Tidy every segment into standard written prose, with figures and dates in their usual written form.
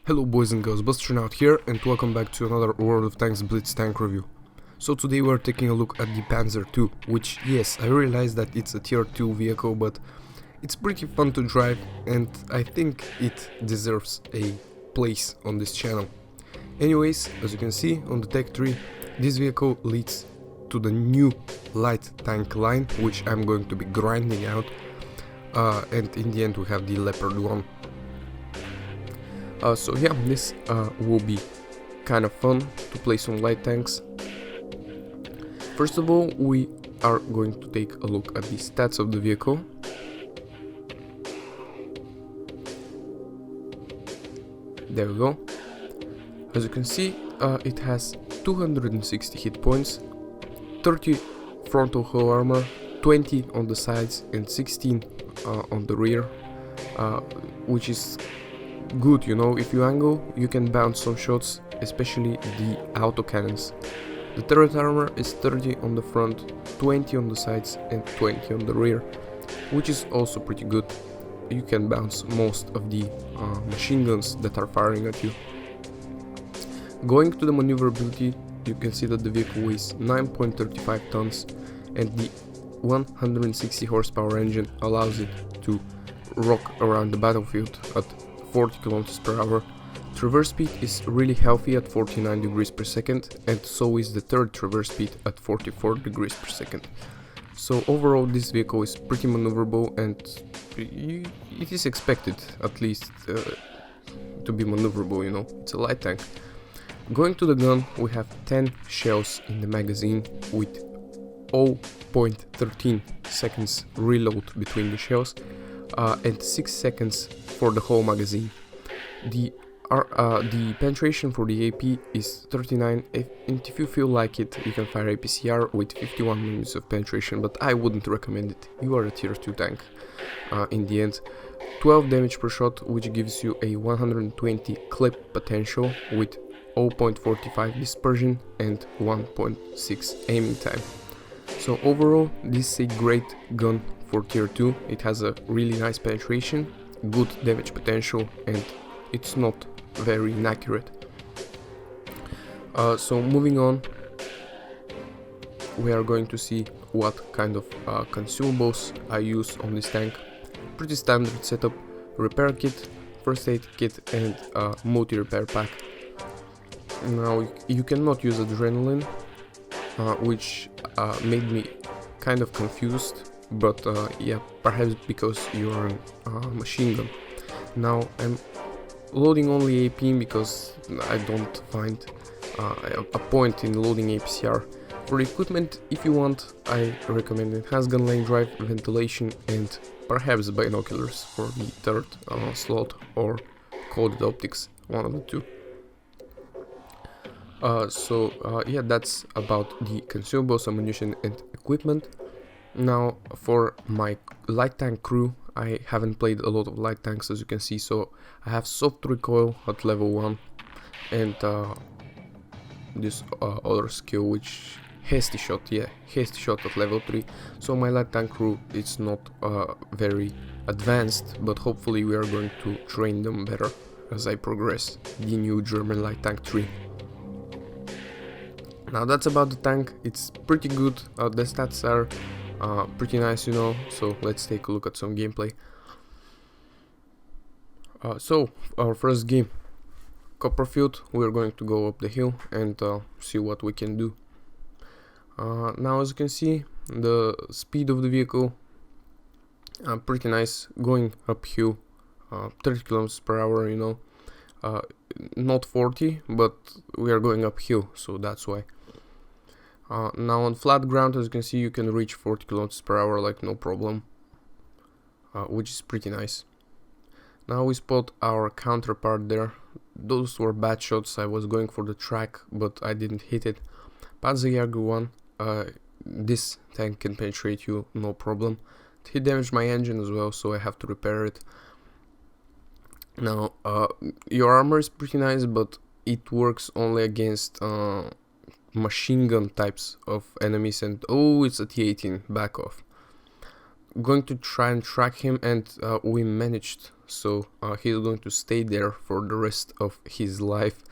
Hello boys and girls, Pz.II here, and welcome back to another World of Tanks Blitz tank review. So today we're taking a look at the Pz.II, which, yes, I realize that it's a tier 2 vehicle, but it's pretty fun to drive, and I think it deserves a place on this channel. Anyways, as you can see on the tech tree, this vehicle leads to the new light tank line, which I'm going to be grinding out, and in the end we have the Leopard 1. So yeah, this will be kind of fun to play some light tanks. First of all, we are going to take a look at the stats of the vehicle. There we go. As you can see, it has 260 hit points, 30 frontal hull armor, 20 on the sides and 16 on the rear, which is good, you know. If you angle, you can bounce some shots, especially the autocannons. The turret armor is 30 on the front, 20 on the sides and 20 on the rear, which is also pretty good. You can bounce most of the machine guns that are firing at you. Going to the maneuverability, you can see that the vehicle weighs 9.35 tons and the 160 horsepower engine allows it to rock around the battlefield at 40 km per hour. Traverse speed is really healthy at 49 degrees per second, and so is the third traverse speed at 44 degrees per second. So overall this vehicle is pretty maneuverable, and it is expected at least to be maneuverable, you know, it's a light tank. Going to the gun, we have 10 shells in the magazine with 0.13 seconds reload between the shells, and 6 seconds for the whole magazine. The penetration for the AP is 39, and if you feel like it, you can fire APCR with 51 minutes of penetration, but I wouldn't recommend it. You are a tier 2 tank in the end. 12 damage per shot, which gives you a 120 clip potential with 0.45 dispersion and 1.6 aiming time. So overall, this is a great gun for tier 2. It has a really nice penetration, good damage potential, and it's not very inaccurate. So moving on, we are going to see what kind of consumables I use on this tank. Pretty standard setup: repair kit, first aid kit and multi-repair pack. Now you cannot use adrenaline, which made me kind of confused, but yeah, perhaps because you're a machine gun. Now I'm loading only AP because I don't find a point in loading APCR. For equipment, if you want, I recommend enhanced gun lane drive, ventilation and perhaps binoculars for the third slot, or coded optics, one of the two. Yeah, that's about the consumables, ammunition and equipment. Now for my light tank crew, I haven't played a lot of light tanks, as you can see, so I have soft recoil at level 1 and this other skill, which hasty shot, yeah, hasty shot at level 3. So my light tank crew is not very advanced, but hopefully we are going to train them better as I progress the new German light tank tree. Now that's about the tank. It's pretty good, the stats are pretty nice, you know, so let's take a look at some gameplay. So our first game, Copperfield, we're going to go up the hill and see what we can do. Now as you can see, the speed of the vehicle pretty nice, going uphill 30 km per hour, you know, not 40, but we are going uphill, so that's why. Now on flat ground, as you can see, you can reach 40 km per hour like no problem, which is pretty nice. Now we spot our counterpart there. Those were bad shots. I was going for the track, but I didn't hit it. Pz.II 1, this tank can penetrate you no problem. He damaged my engine as well, so I have to repair it. Now your armor is pretty nice, but it works only against machine gun types of enemies, and oh, it's a T18, back off. Going to try and track him, and we managed so he's going to stay there for the rest of his life,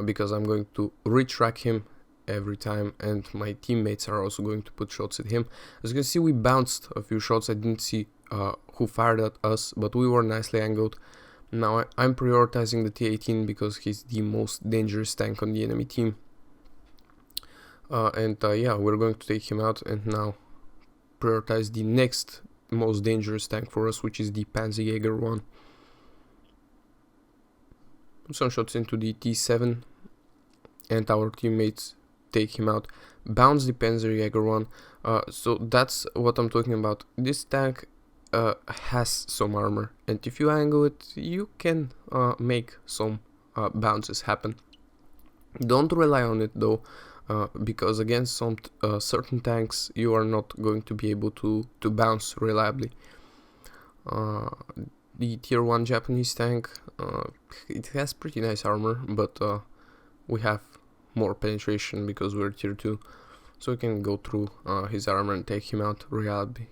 because I'm going to retrack him every time, and my teammates are also going to put shots at him. As you can see, we bounced a few shots. I didn't see who fired at us, but we were nicely angled. Now I'm prioritizing the T-18 because he's the most dangerous tank on the enemy team. Yeah, we're going to take him out and now prioritize the next most dangerous tank for us, which is the Pz.II. Some shots into the T7, and our teammates take him out. Bounce the Pz.II. So that's what I'm talking about. This tank has some armor, and if you angle it, you can make some bounces happen. Don't rely on it though, because against some certain tanks you are not going to be able to bounce reliably. The tier 1 Japanese tank, it has pretty nice armor, but we have more penetration because we're tier 2, so we can go through his armor and take him out reliably.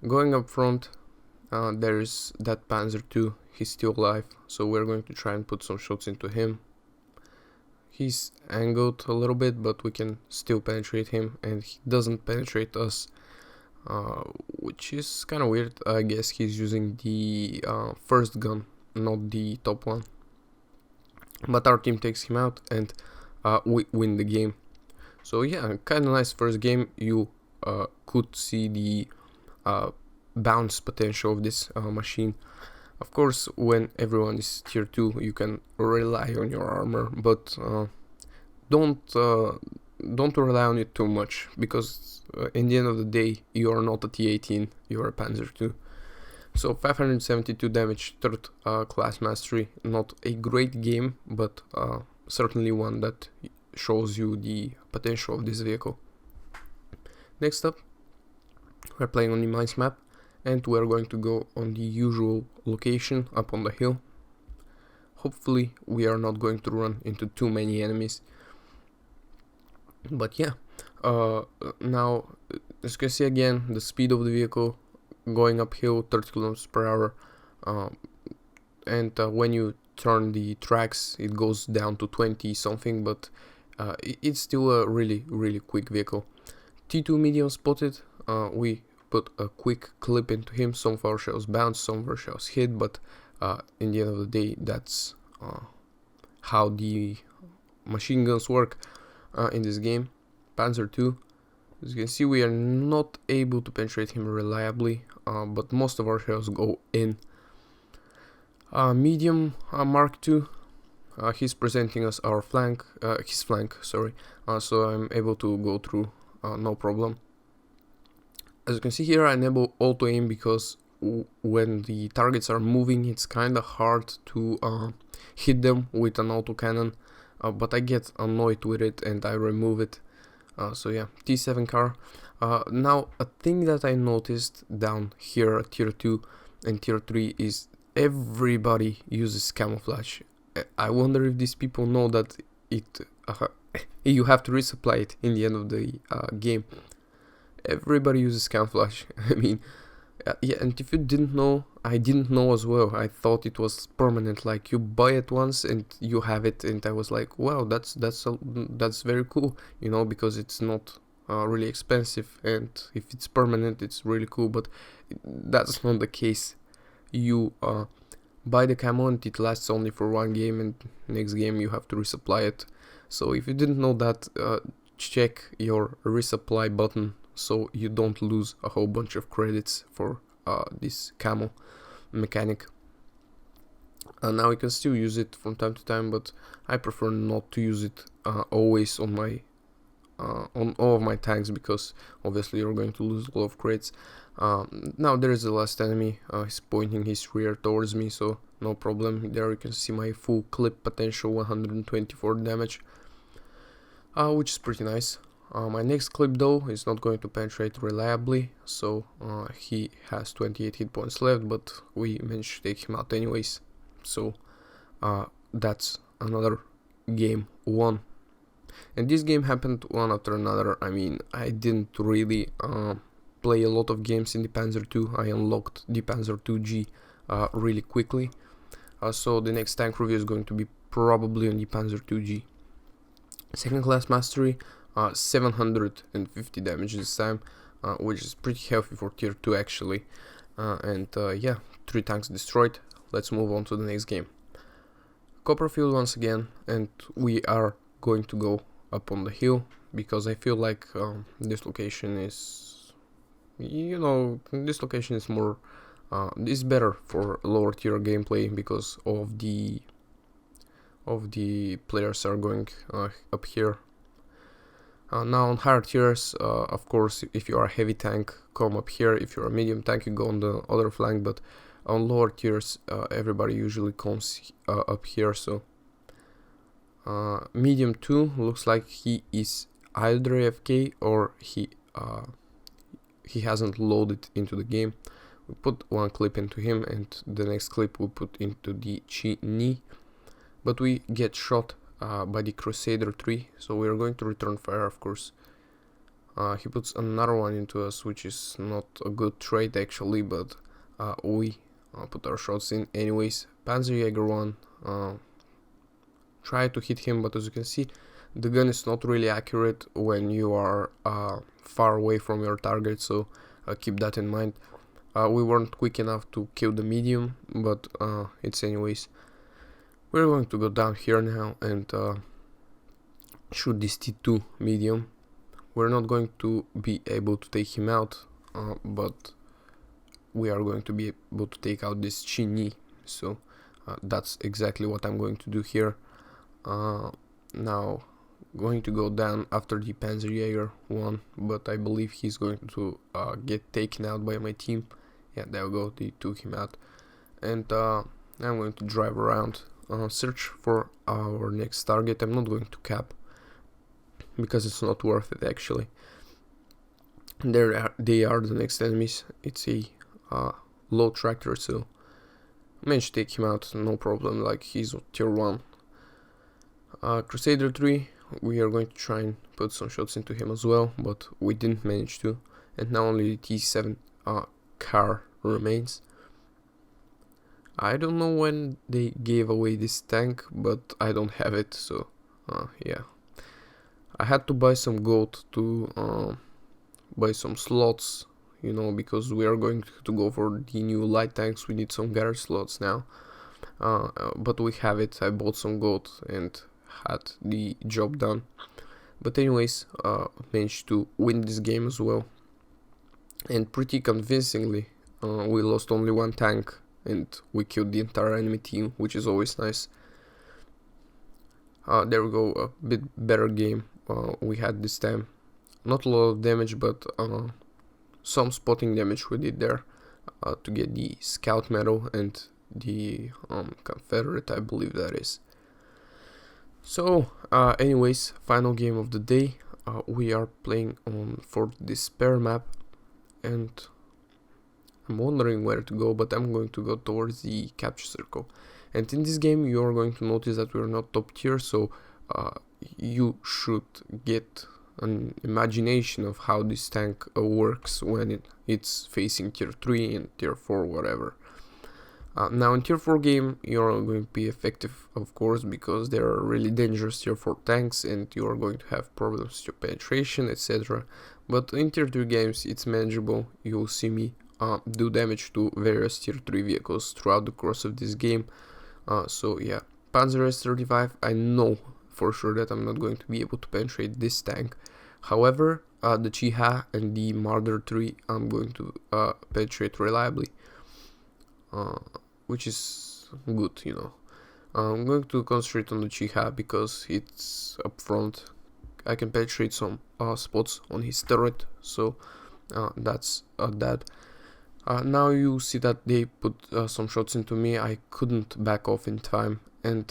Going up front, there's that Pz.II. He's still alive, so we're going to try and put some shots into him. He's angled a little bit, but we can still penetrate him, and he doesn't penetrate us, which is kind of weird. I guess he's using the first gun, not the top one. But our team takes him out, and we win the game. So yeah, kind of nice first game. You could see the bounce potential of this machine. Of course, when everyone is tier 2, you can rely on your armor, but don't rely on it too much, because in the end of the day, you are not a T-18, you are a Pz.II. So 572 damage, 3rd class mastery. Not a great game, but certainly one that shows you the potential of this vehicle. Next up, we're playing on the mines map, and we're going to go on the usual location up on the hill. Hopefully we are not going to run into too many enemies. But yeah, now as you can see again, the speed of the vehicle going uphill 30 kilometers per hour, and when you turn the tracks it goes down to 20 something, but it's still a really quick vehicle. T2 medium spotted. We put a quick clip into him. Some of our shells bounced, some of our shells hit, but in the end of the day, that's how the machine guns work in this game. Pz.II, as you can see, we are not able to penetrate him reliably, but most of our shells go in. Medium Mark II, he's presenting us our flank, his flank, sorry, so I'm able to go through no problem. As you can see here, I enable auto aim because when the targets are moving, it's kinda hard to hit them with an autocannon, but I get annoyed with it and I remove it. So yeah, T7 car. Now, a thing that I noticed down here at tier 2 and tier 3 is everybody uses camouflage. I wonder if these people know that it you have to resupply it in the end of the game. Everybody uses camouflage. I mean, yeah, and if you didn't know, I didn't know as well. I thought it was permanent, like you buy it once and you have it, and I was like, wow, that's very cool, you know, because it's not really expensive, and if it's permanent, it's really cool. But that's not the case. You buy the camo and it lasts only for one game, and next game you have to resupply it. So if you didn't know that, check your resupply button so you don't lose a whole bunch of credits for this camo mechanic. Now you can still use it from time to time, but I prefer not to use it always on my on all of my tanks, because obviously you're going to lose a lot of credits. Now there is the last enemy. He's pointing his rear towards me, so no problem. There you can see my full clip potential, 124 damage, which is pretty nice. My next clip though is not going to penetrate reliably, so he has 28 hit points left, but we managed to take him out anyways. So that's another game won. And this game happened one after another. I mean, I didn't really play a lot of games in the Pz.II. I unlocked the Pz.II G really quickly. So the next tank review is going to be probably on the Pz.II. Second class mastery, 750 damage this time, which is pretty healthy for tier 2 actually. Yeah, 3 tanks destroyed. Let's move on to the next game. Copperfield once again, and we are going to go up on the hill because I feel like this location is, this location is more, is better for lower tier gameplay because of the players are going up here. Now on higher tiers, of course, if you are a heavy tank, come up here. If you're a medium tank, you go on the other flank. But on lower tiers, everybody usually comes up here. So medium 2 looks like he is either AFK or he hasn't loaded into the game. We put one clip into him, and the next clip we put into the Pz.II. But we get shot by the Crusader 3, so we are going to return fire, of course. He puts another one into us, which is not a good trade actually, but we put our shots in anyways. Panzerjäger 1 try to hit him, but as you can see, the gun is not really accurate when you are far away from your target, so keep that in mind. We weren't quick enough to kill the medium, but it's anyways. We're going to go down here now and shoot this T2 medium. We're not going to be able to take him out, but we are going to be able to take out this Pz.II. So that's exactly what I'm going to do here. Now going to go down after the Panzerjäger 1, but I believe he's going to get taken out by my team. Yeah, there we go, they took him out. And I'm going to drive around, search for our next target. I'm not going to cap because it's not worth it actually. They are the next enemies. It's a low tractor, so managed to take him out, no problem, like he's tier 1. Crusader 3, we are going to try and put some shots into him as well, but we didn't manage to. And now only the T7 car remains. I don't know when they gave away this tank, but I don't have it, so yeah. I had to buy some gold to buy some slots, because we are going to go for the new light tanks. We need some garage slots now, but we have it. I bought some gold and had the job done. But anyways, managed to win this game as well, and pretty convincingly. We lost only one tank and we killed the entire enemy team, which is always nice. There we go, a bit better game we had this time. Not a lot of damage, but some spotting damage we did there to get the scout medal and the Confederate, I believe that is. So anyways, final game of the day. We are playing on Fort Despair map, and I'm wondering where to go, but I'm going to go towards the capture circle. And in this game you are going to notice that we're not top tier, so you should get an imagination of how this tank works when it's facing tier 3 and tier 4, whatever. Now in tier 4 game you're going to be effective, of course, because there are really dangerous tier 4 tanks and you are going to have problems with your penetration, etc. But in tier 2 games it's manageable. You will see me do damage to various tier 3 vehicles throughout the course of this game. So yeah, Panzer S35, I know for sure that I'm not going to be able to penetrate this tank. However, the Pz.II and the Marder 3 I'm going to penetrate reliably, which is good, I'm going to concentrate on the Pz.II because it's up front. I can penetrate some spots on his turret, so that's that. Now you see that they put some shots into me. I couldn't back off in time, and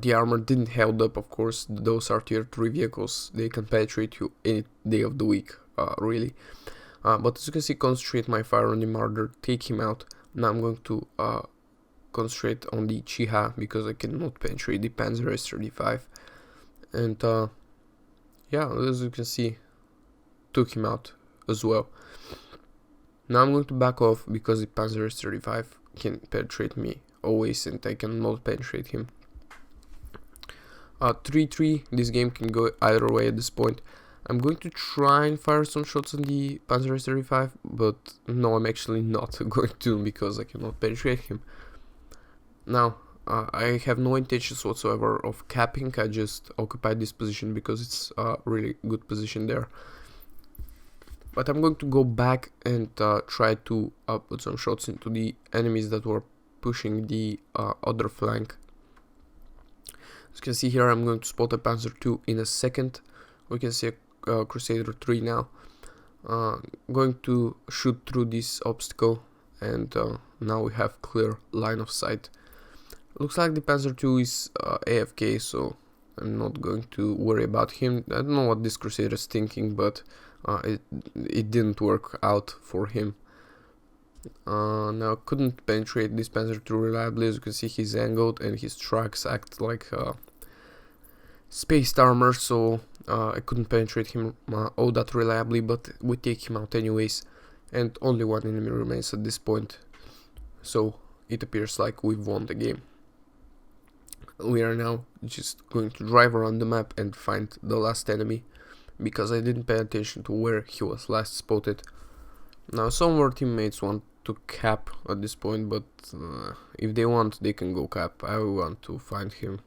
the armor didn't held up, of course. Those are tier 3 vehicles. They can penetrate you any day of the week, really. But as you can see, concentrate my fire on the Marder, take him out. Now I'm going to concentrate on the Pz.II because I cannot penetrate the Panzer S35. And yeah, as you can see, took him out as well. Now I'm going to back off because the Pz.II can penetrate me always and I cannot penetrate him. 3-3, this game can go either way at this point. I'm going to try and fire some shots on the Pz.II, but no, I'm actually not going to because I cannot penetrate him. Now, I have no intentions whatsoever of capping. I just occupied this position because it's a really good position there. But I'm going to go back and try to put some shots into the enemies that were pushing the other flank. As you can see here, I'm going to spot a Pz.II in a second. We can see a Crusader 3 now. Going to shoot through this obstacle, and now we have clear line of sight. Looks like the Pz.II is AFK, so I'm not going to worry about him. I don't know what this Crusader is thinking, but it didn't work out for him. Now couldn't penetrate this Pz.II reliably. As you can see, he's angled and his tracks act like spaced armor, so I couldn't penetrate him all that reliably, but we take him out anyways, and only one enemy remains at this point, so it appears like we've won the game. We are now just going to drive around the map and find the last enemy, because I didn't pay attention to where he was last spotted. Now some of our teammates want to cap at this point, but if they want, they can go cap. I want to find him.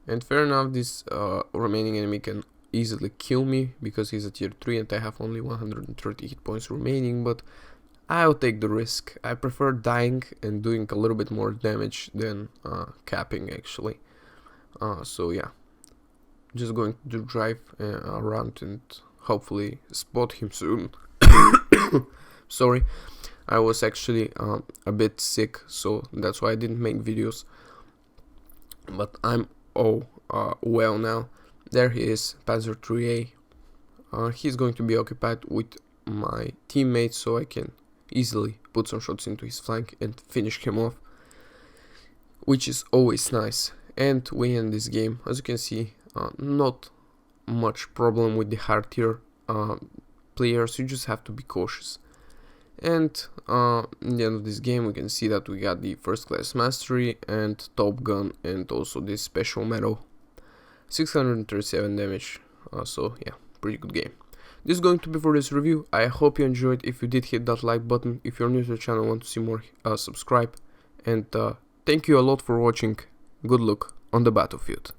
And fair enough, this remaining enemy can easily kill me because he's a tier 3 and I have only 130 hit points remaining, but I'll take the risk. I prefer dying and doing a little bit more damage than capping actually. So yeah, just going to drive around and hopefully spot him soon. Sorry, I was actually a bit sick, so that's why I didn't make videos, but I'm well now. There he is, Pz.III. He's going to be occupied with my teammates, so I can easily put some shots into his flank and finish him off, which is always nice. And we end this game. As you can see, not much problem with the hard tier players. You just have to be cautious. And in the end of this game, we can see that we got the first class mastery and top gun, and also this special medal. 637 damage. So yeah, pretty good game. This is going to be for this review. I hope you enjoyed. If you did, hit that like button. If you're new to the channel and want to see more, subscribe. And thank you a lot for watching. Good luck on the battlefield.